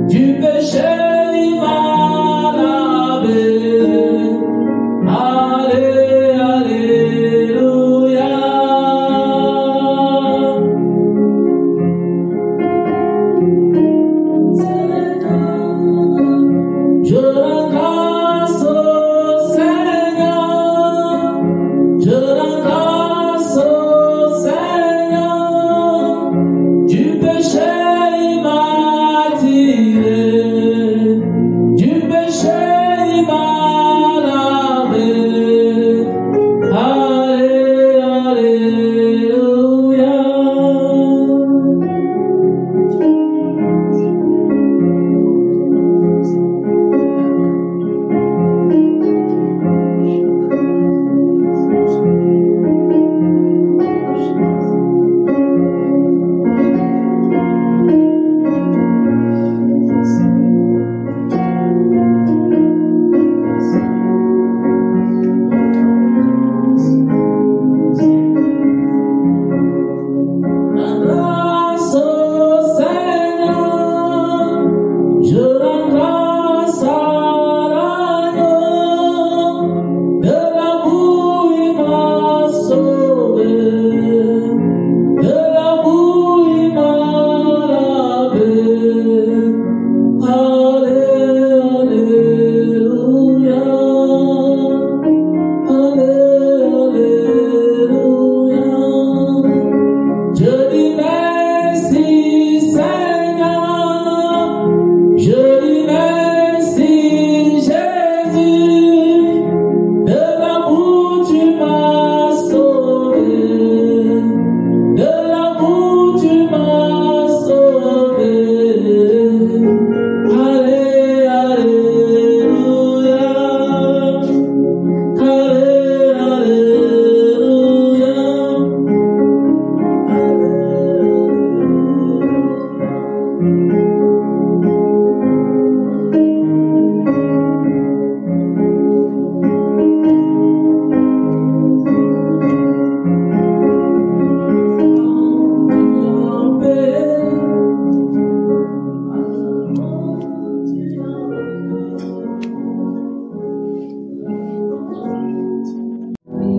Du péché, il m'a lavé.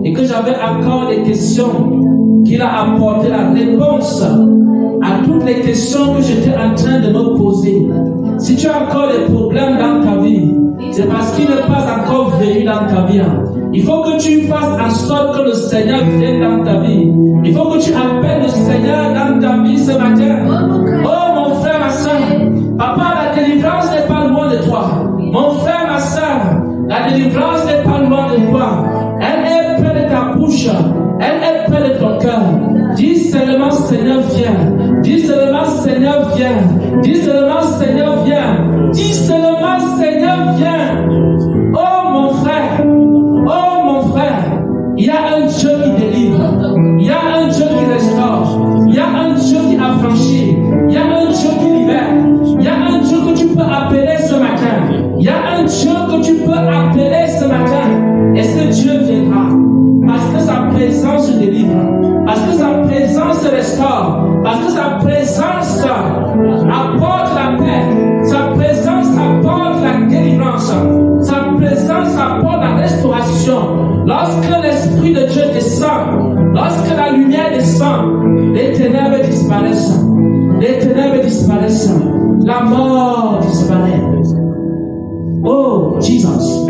et que j'avais encore des questions, qu'il a apporté la réponse à toutes les questions que j'étais en train de me poser. Si tu as encore des problèmes dans ta vie, c'est parce qu'il n'est pas encore venu dans ta vie. Il faut que tu fasses en sorte que le Seigneur vienne dans ta vie. Il faut que tu appelles le Seigneur dans ta vie ce matin. Oh mon frère, ma soeur, papa, la délivrance n'est pas loin de toi. Mon frère, ma soeur, la délivrance n'est pas loin de toi. Elle est près de ta bouche. Elle est près de ton cœur. Dis seulement Seigneur viens. Dis seulement Seigneur viens. Dis seulement Seigneur viens. Dis seulement Seigneur viens. Oh mon frère. Oh mon frère. Il y a un Dieu qui délivre. Il y a un Dieu qui restaure. Il y a un Dieu qui affranchit. Il y a un Dieu qui libère. Il y a un Dieu que tu peux appeler ce matin. Il y a un Dieu que tu peux appeler ce matin. Et ce Dieu viendra. Parce que sa présence délivre. Parce que sa présence restaure. Parce que sa présence apporte la paix. Sa présence apporte la délivrance. Sa présence apporte la restauration. Lorsque l'Esprit de Dieu descend, lorsque la lumière descend, les ténèbres disparaissent. Les ténèbres disparaissent. La mort disparaît. Oh, Jesus.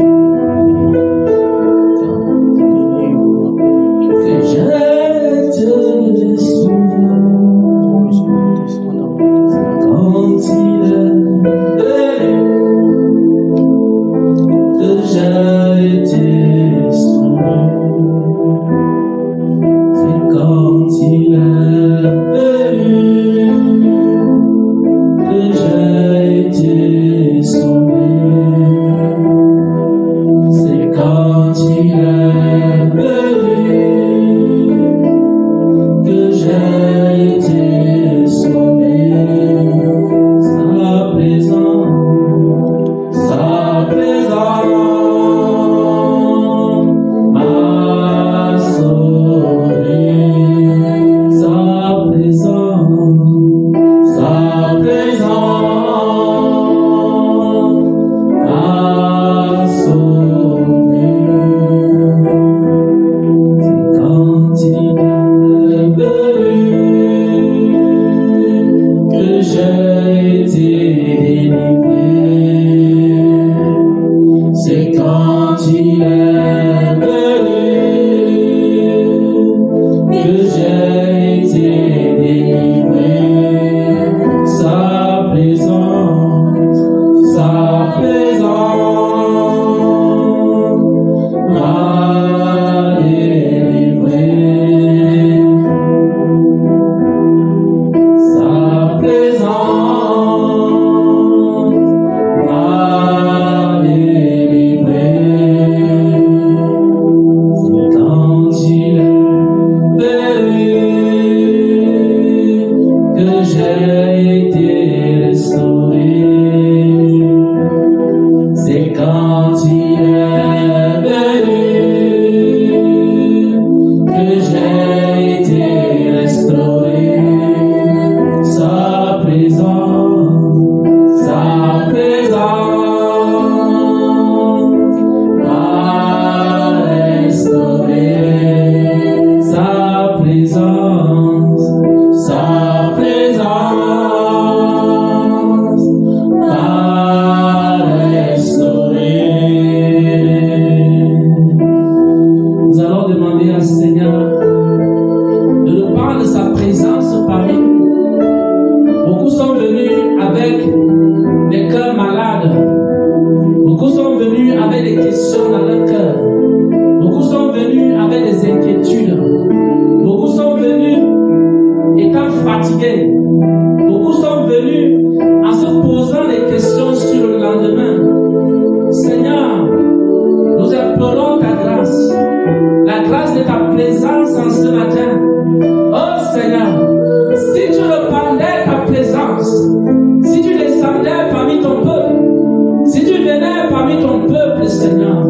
Seigneur,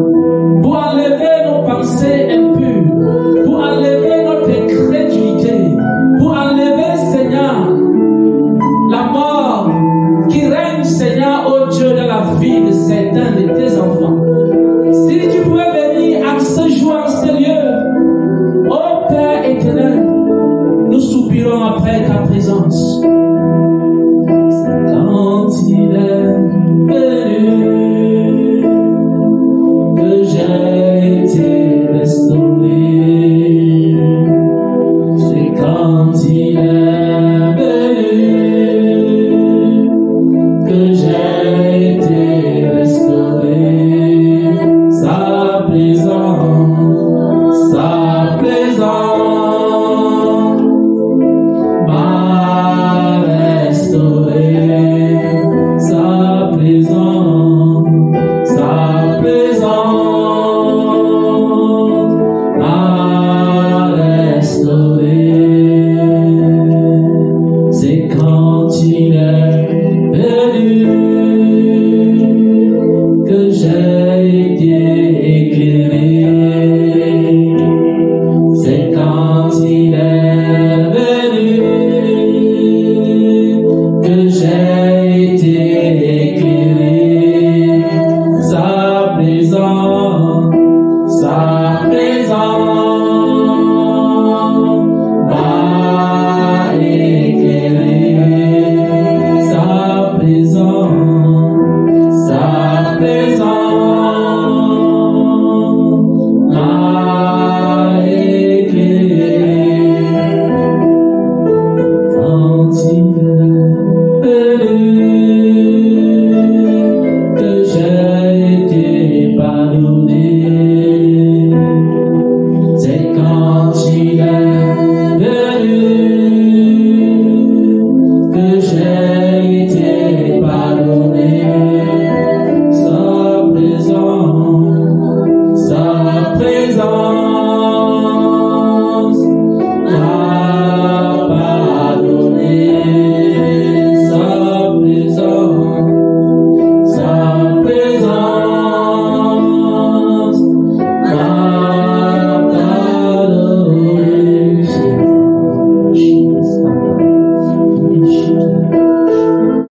pour enlever sa présence.